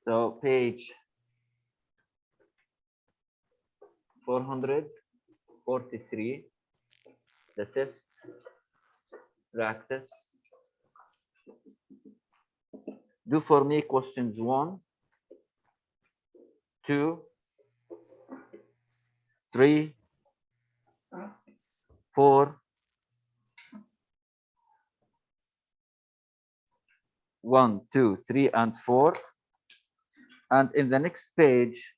So page 443, the test practice. Do for me questions 1, 2, 3, 4, 1, 2, 3, and 4. And in the next page,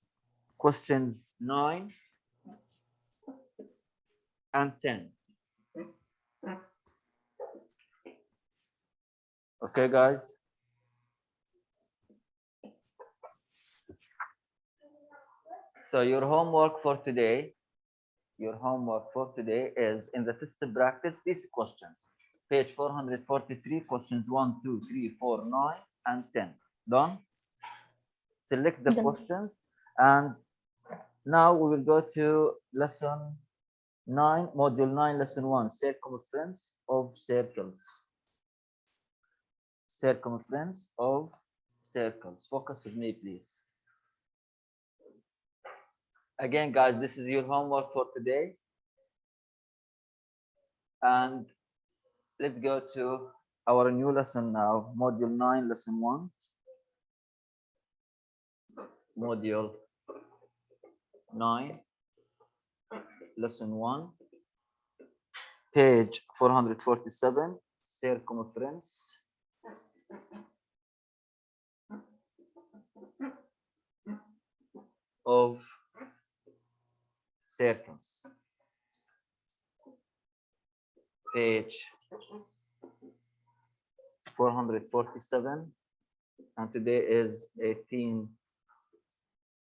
questions 9 and 10. Okay, guys? So your homework for today is in the test practice these questions. Page 443, questions 1, 2, 3, 4, 9, and 10. Done? Select the Done. questions, and now we will go to lesson 9, module 9, lesson 1, circumference of circles. Circumference of circles. Focus with me, please. Again, guys, this is your homework for today. And let's go to our new lesson now, module 9, lesson 1. Module 9, lesson 1, page 447, circumference of circles. Page 447, and today is 18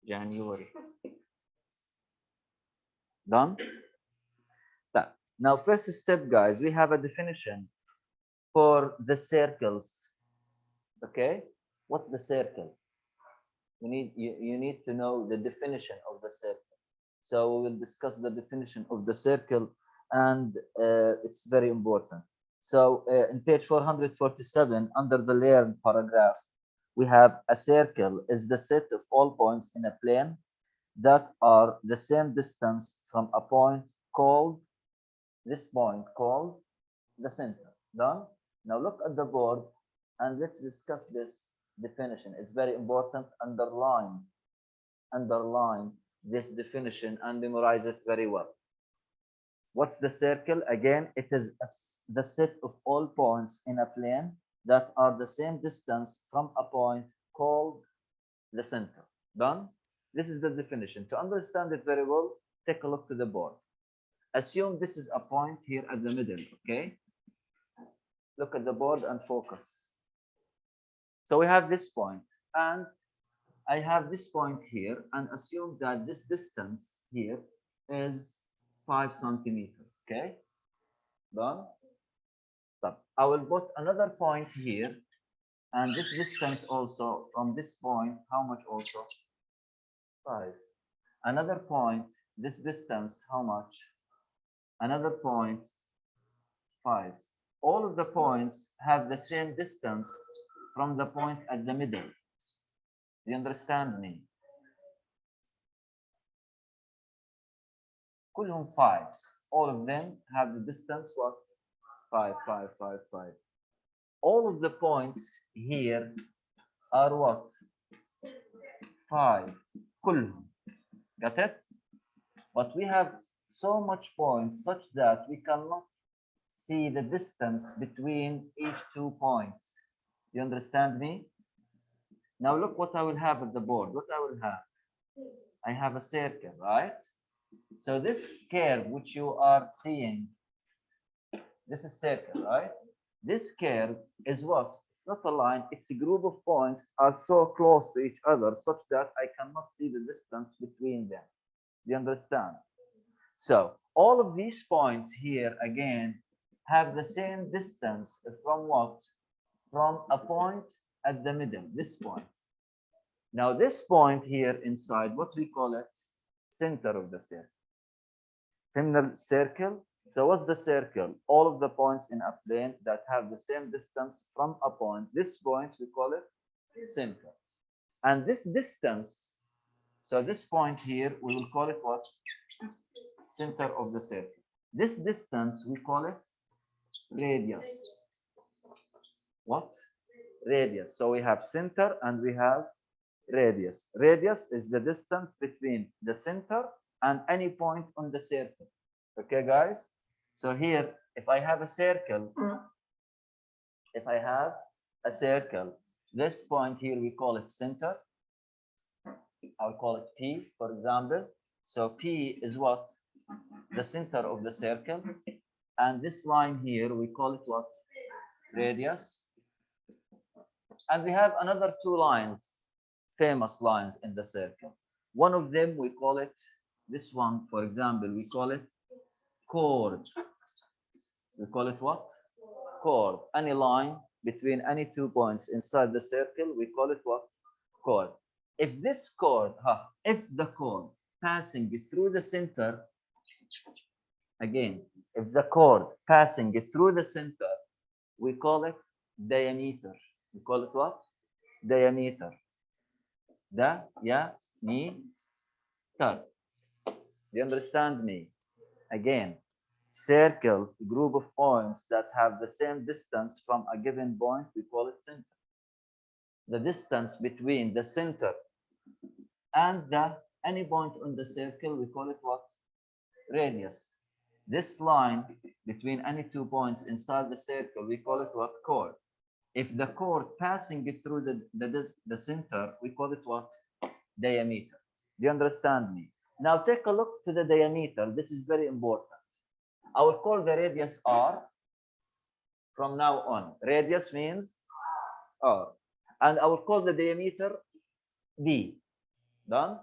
January. Done? Now, first step, guys, we have a definition for the circles. Okay? What's the circle? You need to know the definition of the circle. So we will discuss the definition of the circle, and it's very important. So in page 447, under the learn paragraph, we have a circle is the set of all points in a plane that are the same distance from a point called, this point called the center. Done? Now look at the board and let's discuss this definition. It's very important. Underline this definition and memorize it very well. What's the circle? Again, it is the set of all points in a plane that are the same distance from a point called the center. Done? This is the definition. To understand it very well, take a look to the board. Assume this is a point here at the middle, okay? Look at the board and focus. So we have this point, and I have this point here, and assume that this distance here is 5 centimeters, okay? Done? So I will put another point here, and this distance also from this point, how much also? 5. Another point, this distance, how much? Another point, 5. All of the points have the same distance from the point at the middle. Do you understand me? كلهم 5s. All of them have the distance what? 5, 5, 5, 5. All of the points here are what? 5. كلهم. Got it? But we have so much points such that we cannot see the distance between each 2 points. You understand me? Now look what I will have at the board. What I will have? I have a circle, right? So this curve which you are seeing, this is circle, right? This curve is what? It's not a line, it's a group of points are so close to each other such that I cannot see the distance between them. Do you understand? So all of these points here again have the same distance from what? From a point at the middle, this point. Now this point here inside, what we call it? Center of the circle. Terminal circle. So what's the circle? All of the points in a plane that have the same distance from a point. This point we call it center. And this distance, so this point here, we will call it what? Center of the circle. This distance, we call it radius. What? Radius. So we have center and we have radius. Radius is the distance between the center and any point on the circle. Okay, guys? So here, if I have a circle, this point here, we call it center. I'll call it P, for example. So P is what? The center of the circle. And this line here, we call it what? Radius. And we have another two lines, famous lines in the circle. One of them, we call it, this one, for example, we call it chord. We call it what? Chord. Any line between any 2 points inside the circle, we call it what? Chord. If this chord, if the chord passing through the center, again, if the chord passing through the center, we call it diameter. We call it what? Diameter. Diameter. Do you understand me? Again, circle, group of points that have the same distance from a given point, we call it center. The distance between the center and any point on the circle, we call it what? Radius. This line between any 2 points inside the circle, we call it what? Chord. If the chord passing through the center, we call it what? Diameter. Do you understand me? Now take a look to the diameter. This is very important. I will call the radius R from now on. Radius means R. And I will call the diameter D. Done?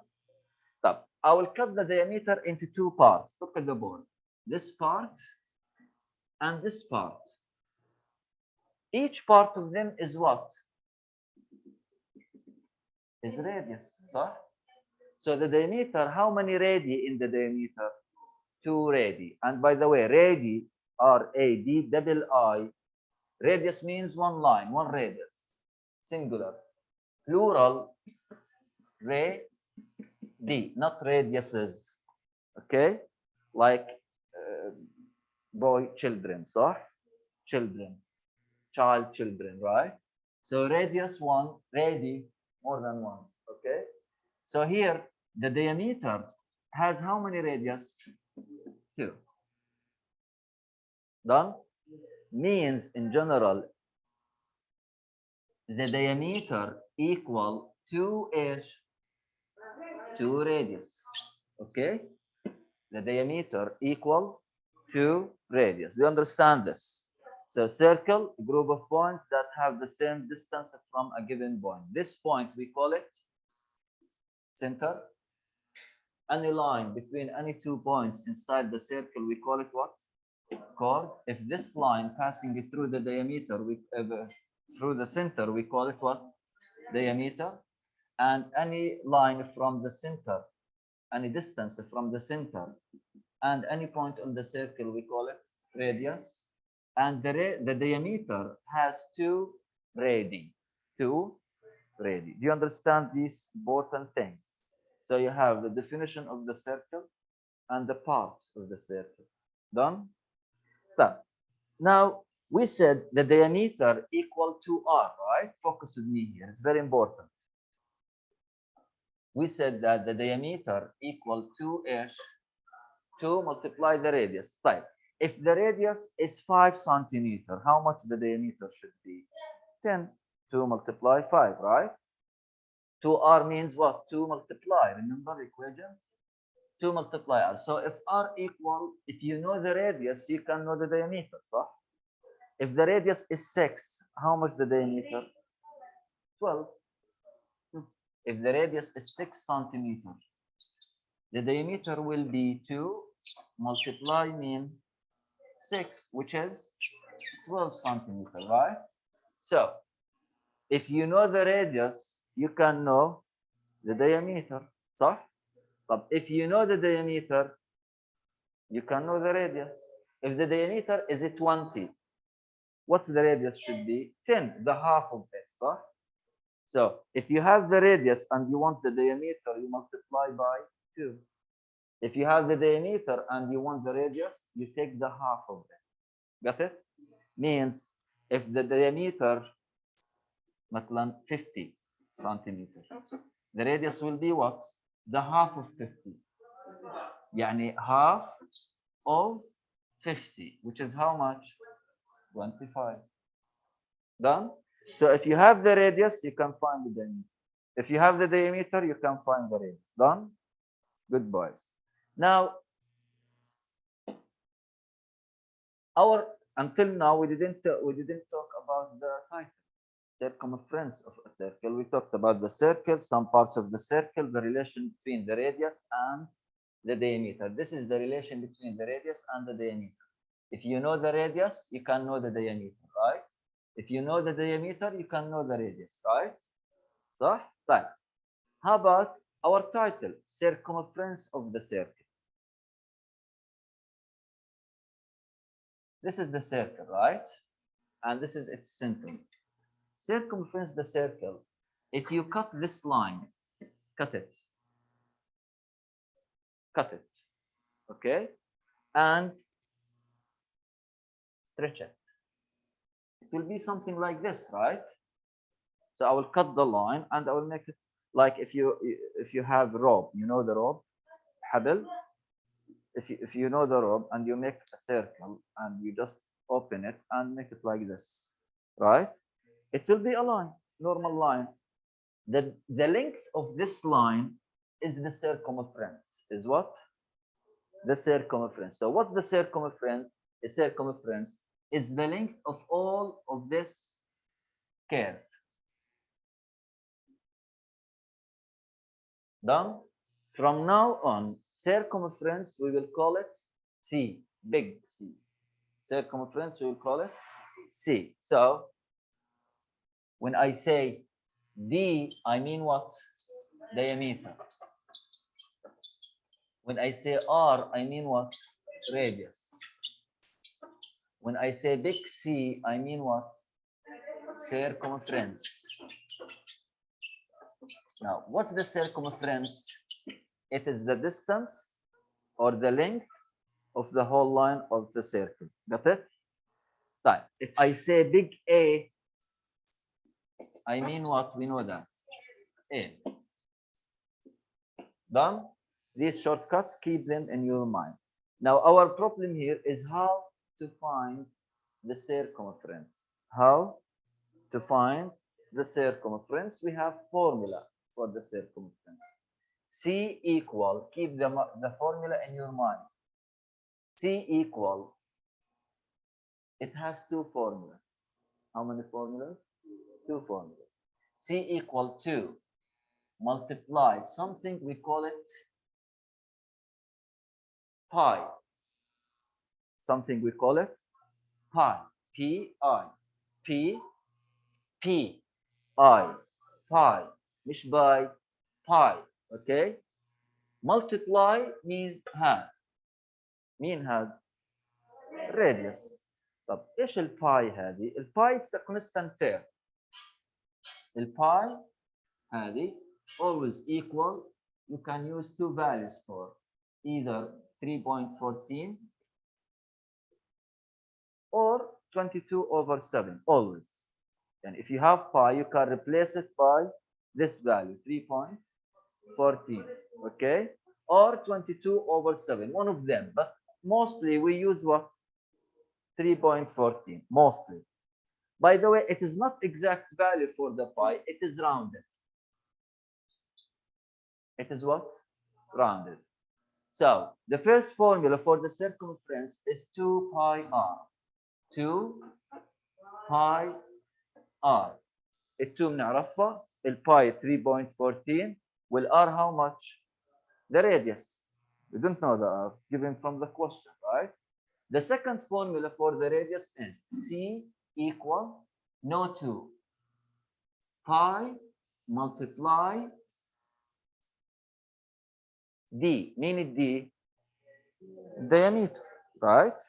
Stop. I will cut the diameter into two parts. Look at the board. This part and this part. Each part of them is what? Is radius. So the diameter, how many radii in the diameter? 2 radii. And by the way, radii, R-A-D, double I. Radius means one line, one radius. Singular. Plural, radi, not radiuses. Okay? Like boy, children, so children, child, children, right? So radius one, radi, more than one. Okay? So here, the diameter has how many radius? 2. Done? Means in general, the diameter equal to 2 radius. Okay? The diameter equal to radius. Do you understand this? So circle, group of points that have the same distance from a given point. This point, we call it center. Any line between any 2 points inside the circle, we call it what? Chord. If this line passing through the diameter, through the center, we call it what? Diameter. And any line from the center, any distance from the center, and any point on the circle, we call it radius. And the diameter has 2 radii. 2 radii. Do you understand these important things? So you have the definition of the circle and the parts of the circle. Done? Done. Now, we said the diameter equal to R, right? Focus with me here. It's very important. We said that the diameter equal to 2 multiply the radius. Type. If the radius is 5 centimeter, how much the diameter should be? 10. 2 multiply 5, right? 2R means what? 2 multiply. Remember equations? 2 multiply R. So if R equal, if you know the radius, you can know the diameter, so? If the radius is 6, how much the diameter? 12. If the radius is 6 centimeters, the diameter will be 2 multiply mean 6, which is 12 centimeters, right? So, if you know the radius, you can know the diameter, صح? But if you know the diameter, you can know the radius. If the diameter is 20, what's the radius should be? 10, the half of it, صح? So if you have the radius and you want the diameter, you multiply by 2. If you have the diameter and you want the radius, you take the half of it. Got it? Means if the diameter مثلا 50 centimeter, the radius will be what? The half of 50. يعني half of 50, which is how much? 25. Done? So if you have the radius, you can find the diameter. If you have the diameter, you can find the radius. Done? Good boys. Now, until now we didn't talk about the title, circumference of a circle. We talked about the circle, some parts of the circle, the relation between the radius and the diameter. This is the relation between the radius and the diameter. If you know the radius, you can know the diameter, right? If you know the diameter, you can know the radius, right? صح؟ طيب. How about our title, circumference of the circle? This is the circle, right? And this is its center. Circumference the circle. If you cut this line, cut it, okay? And stretch it. It will be something like this, right? So I will cut the line and I will make it like if you have rope, you know the rope, حبل. If you know the rope and you make a circle and you just open it and make it like this, right? It will be a line, normal line. The length of this line is the circumference. Is what? The circumference. So what's the circumference? The circumference is the length of all of this curve. Done? From now on, circumference, we will call it C, big C. Circumference, we will call it C. So when I say D, I mean what? Diameter. When I say R, I mean what? Radius. When I say big C, I mean what? Circumference. Now, what's the circumference? It is the distance or the length of the whole line of the circle. Got it? Right. If I say big A, I mean what? We know that. A. Done? These shortcuts, keep them in your mind. Now, our problem here is how to find the circumference. How to find the circumference? We have formula for the circumference. C equal, keep the formula in your mind. C equal, it has two formulas. How many formulas? Two formulas. C equal to multiply something, we call it pi. Something we call it pi. P-I. P. P-I. Pi. مش by pi. Okay? Multiply means had. مين had? Radius. طب ايش الباي هذه؟ الباي it's a constant term. الباي هذه always equal, you can use two values for either 3.14 or 22/7 always. And if you have pi, you can replace it by this value 3.14, okay, or 22/7, one of them, but mostly we use what? 3.14 mostly. By the way, it is not exact value for the pi, it is rounded. It is what? Rounded. So the first formula for the circumference is 2 pi r. 2 pi r. ال2 بنعرفها، الباي 3.14 والr how much? The radius. We don't know the r given from the question, right? The second formula for the radius is C equal no 2 pi multiply D. مين الدي؟ diameter, right?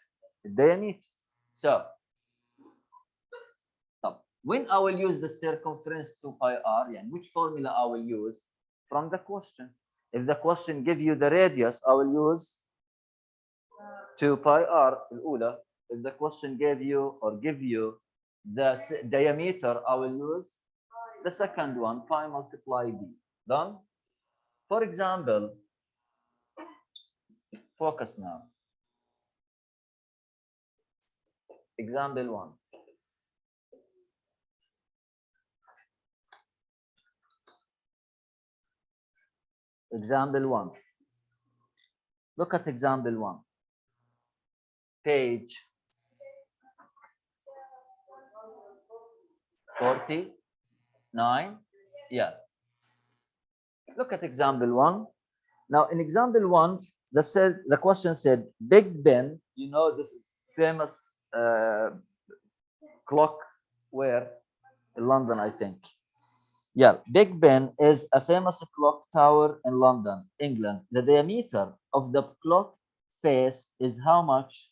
Diameter. So When I will use the circumference 2 pi r, and which formula I will use? From the question. If the question give you the radius, I will use 2 pi r الأولى. If the question gave you or give you the diameter, I will use the second one, pi multiply d. Done? For example, focus now. Example 1. Example 1. Look at example 1. Page 49. Yeah. Look at example 1. Now, in example 1, the question said, Big Ben, you know, this is famous clock where in London, I think. Yeah, Big Ben is a famous clock tower in London, England. The diameter of the clock face is how much?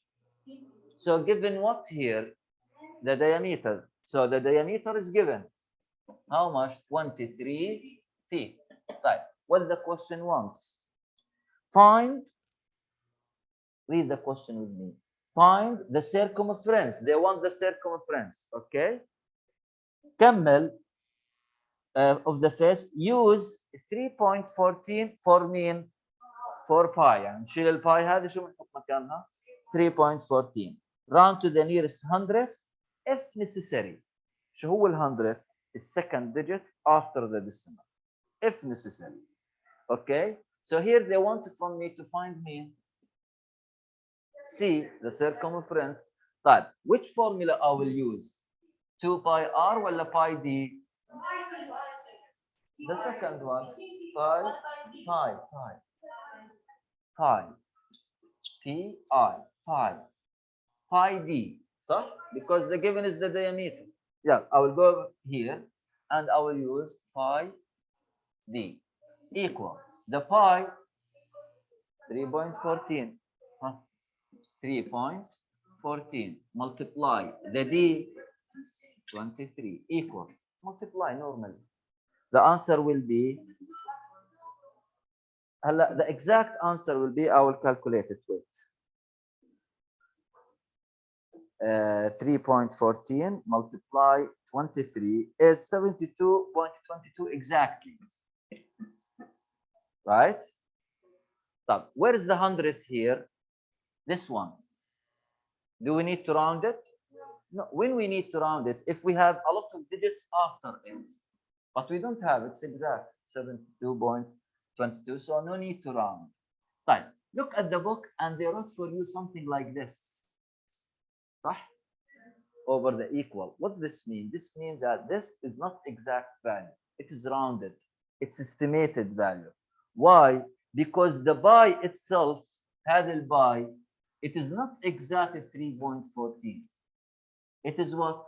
So given what here? The diameter. So the diameter is given. How much? 23 feet. Right. What the question wants? Find, read the question with me. Find the circumference. They want the circumference. Okay. كمل of the face. Use 3.14 for mean 4 pi. يعني نشيل الباي هذه شو بنحط مكانها؟ 3.14. Round to the nearest hundredth if necessary. شو هو ال hundredth? The second digit after the decimal. If necessary. Okay. So here they want from me to find me C, the circumference. طيب, which formula I will use? 2 pi r ولا pi d? The second one. Pi, pi, pi. Pi. P-I. Pi. Pi d. So, because the given is the diameter. Yeah, I will go here and I will use pi d equal. The pi 3.14. Huh? 3.14 multiply the d 23 equal. Multiply normally. The answer will be the exact answer will be I will calculate it with 3.14 multiply 23 is 72.22 exactly. Right? So where is the 100th here? This one. Do we need to round it? No. When we need to round it, if we have a lot of digits after it, but we don't have it's exact 72.22, so no need to round. Right. Look at the book and they wrote for you something like this. صح? Over the equal. What does this mean? This means that this is not exact value. It is rounded. It's estimated value. Why? Because the pi itself, هذا الباي, it is not exactly 3.14. It is what?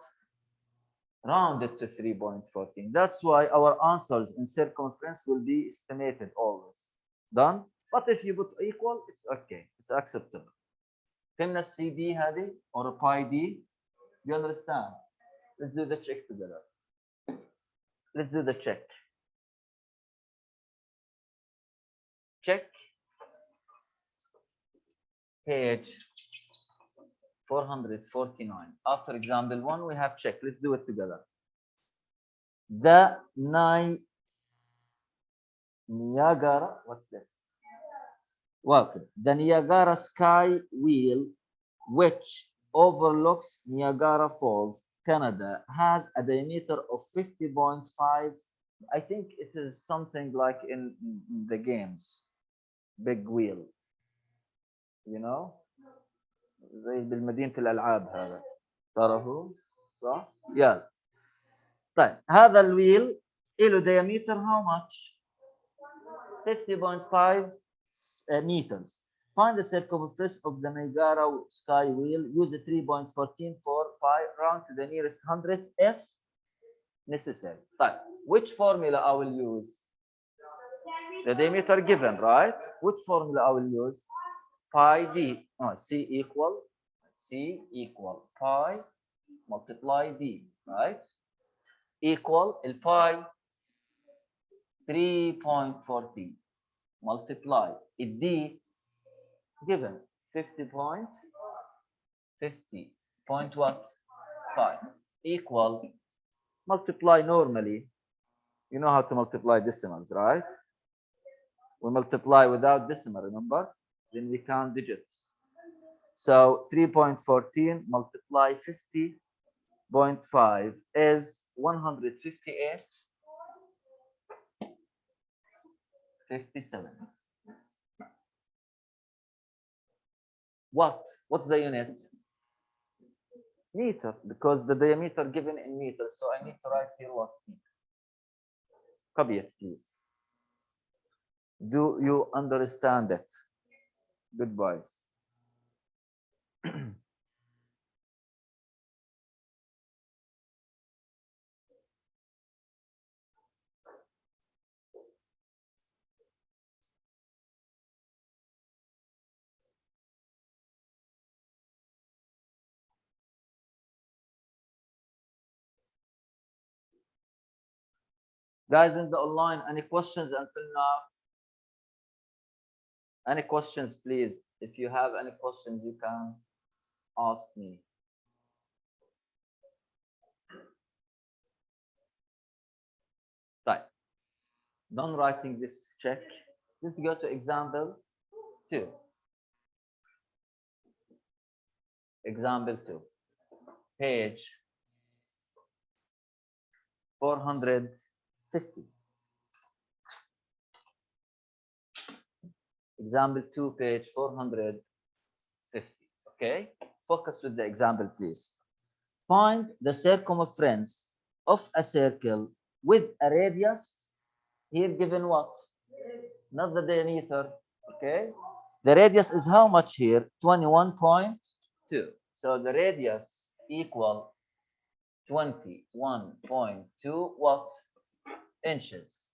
Rounded to 3.14. That's why our answers in circumference will be estimated always. Done? But if you put equal, it's okay. It's acceptable. فهمنا السي دي هذه or pi d? Do you understand? Let's do the check together. Let's do the check. Check. Page 449. After example 1, we have check. Let's do it together. The Niagara, what's that? Welcome. The Niagara sky wheel, which overlooks Niagara Falls, Canada, has a diameter of 50.5. I think it is something like in the games. Big wheel. You know? زي بالمدينة الألعاب هذا. تعرفوا؟ صح؟ يلا. طيب هذا الويل له diameter how much? 50.5 meters. Find the circumference of the Niagara sky wheel. Use the 3.14 for pi round to the nearest hundredth if necessary. طيب, which formula I will use? The diameter given, right? Which formula I will use? Pi d. C equal pi multiply d, right? equal pi 3.14 multiply d given 50.50 point what 5 equal multiply normally. You know how to multiply decimals, right? We multiply without decimal, remember? Then we count digits. So 3.14 multiply 50.5 is 158, 57. What? What's the unit? Meter, because the diameter given in meters. So I need to write here what meter. Copy it, please. Do you understand it? Good boys. Guys in the online, any questions until now? Any questions, please? If you have any questions, you can ask me. Right. Done writing this check. Let's go to example 2. Example 2. Page 450. Example 2, page 450. Okay? Focus with the example, please. Find the circumference of a circle with a radius. Here given what? Not the diameter. Okay? The radius is how much here? 21.2. So the radius equal 21.2 what? Inches.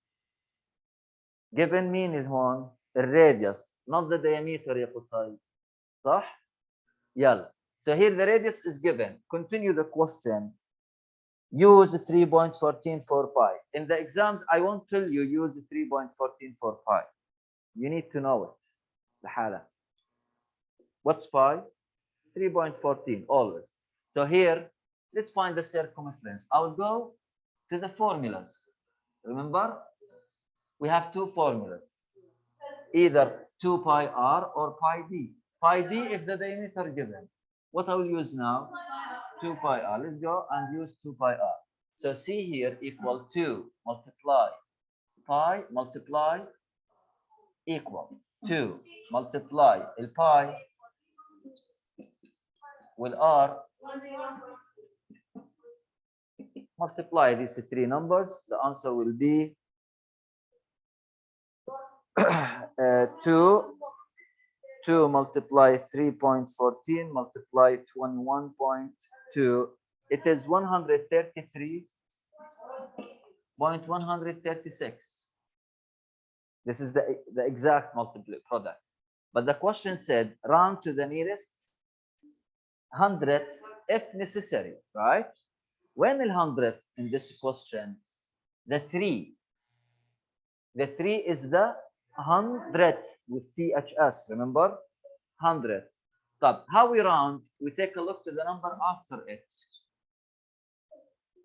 Given مين هون؟ الراديوس not the diameter يا قصي. صح؟ يلا. So here the radius is given. Continue the question. Use 3.14 for pi. In the exams, I won't tell you use 3.14 for pi. You need to know it. لحالة. What's pi? 3.14 always. So here, let's find the circumference. I'll go to the formulas. Remember, we have two formulas. Either 2 pi r or pi d. Pi d if the diameter given. What I will use now? 2 pi r. Let's go and use 2 pi r. So C here equal 2 multiply pi multiply equal 2 multiply pi with r multiply these three numbers. The answer will be 2 multiply 3.14 multiply 21.2. It is 133.136. This is the exact multiple product. But the question said round to the nearest hundredth if necessary, right? When the hundredth in this question, the 3 is the hundredth with THS, remember? Hundredth. But how we round? We take a look to the number after it.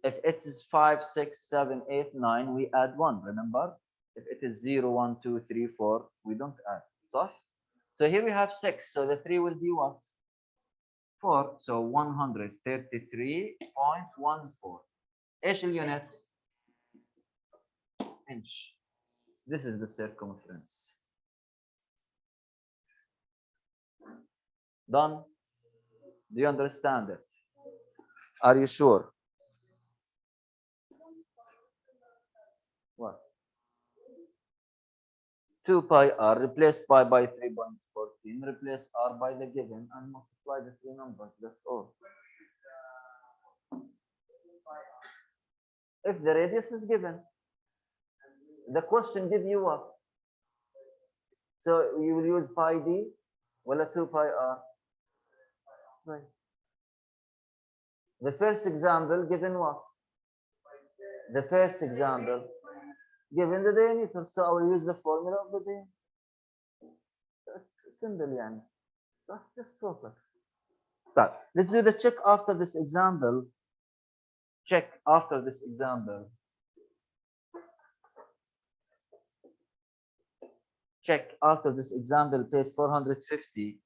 If it is 5, 6, 7, 8, 9, we add 1, remember? If it is 0, 1, 2, 3, 4, we don't add. So here we have 6, so the 3 will be what? 4, so 133.14. ايش اليونت؟ inch. This is the circumference. Done? Do you understand it? Are you sure? What? 2 pi r, replace pi by 3.14, replace r by the given, and multiply the three numbers. That's all. If the radius is given, the question give you what? So you will use pi d, well, 2 pi r. Right. The first example given what? The first example, given the diameter, so I will use the formula of the diameter. It's simple, يعني. Just focus. But let's do the check after this example. Check after this example. Check after this example, page 450.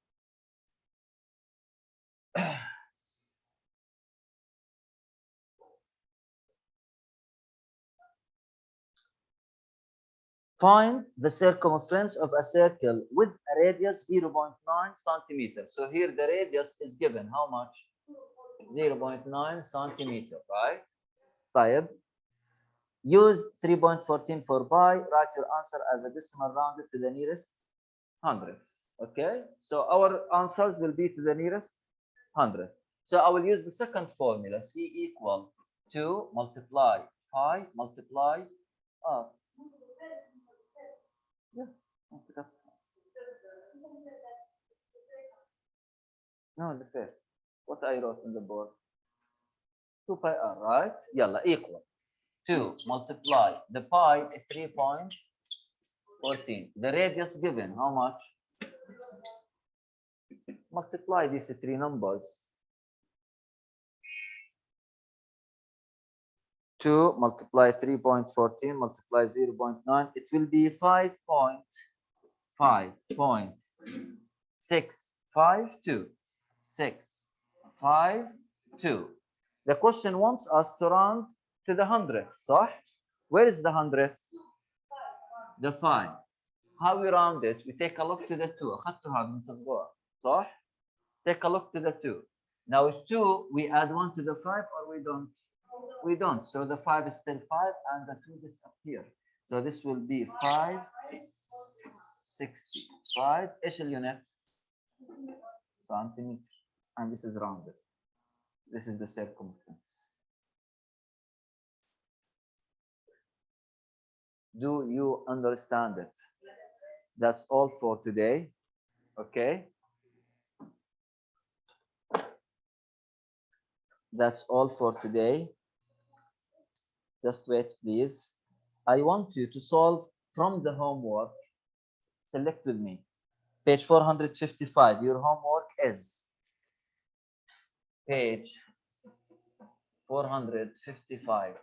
Find the circumference of a circle with a radius 0.9 centimeter. So here the radius is given. How much? 0.9 centimeter, right? طيب. Use 3.14 for pi. Write your answer as a decimal rounded to the nearest 100. Okay? So our answers will be to the nearest 100. So I will use the second formula. C equal 2 multiply pi multiply r. Yeah. No, the first. What I wrote on the board. 2 pi r, right? Yalla, equal. 2 multiply the pi 3.14. The radius given, how much? Multiply these three numbers. 2 multiply 3.14 multiply 0.9. It will be 5.652. 652. The question wants us to round to the hundredth, صح? Where is the hundredth? The 5. How we round it? We take a look to the 2. أخذتها من تصغير، صح? Take a look to the 2. Now with 2, we add 1 to the 5 or we don't? We don't. So the 5 is still 5 and the 2 disappear. So this will be 565. ايش اليونت؟ centimeter. And this is rounded. This is the circumference. Do you understand it? That's all for today. Okay. That's all for today. Just wait, please. I want you to solve from the homework. Select with me. Page 455. Your homework is page 455.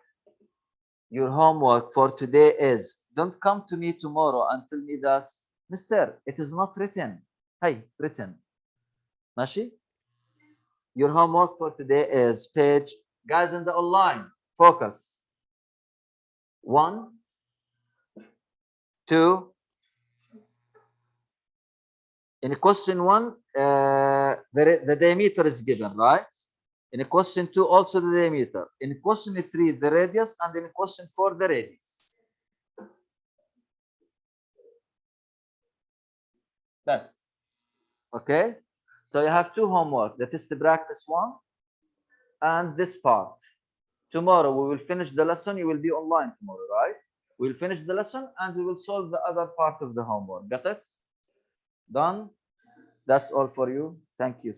Your homework for today is, don't come to me tomorrow and tell me that, Mister, it is not written. Hey, written. ماشي? Your homework for today is page, guys in the online, focus. 1, 2. In question 1, the diameter is given, right? In question 2, also the diameter. In question 3, the radius, and in question 4, the radius. That's okay. So you have 2 homework. That is to practice 1 and this part. Tomorrow we will finish the lesson. You will be online tomorrow, right? We'll finish the lesson and we will solve the other part of the homework. Got it? Done? That's all for you. Thank you.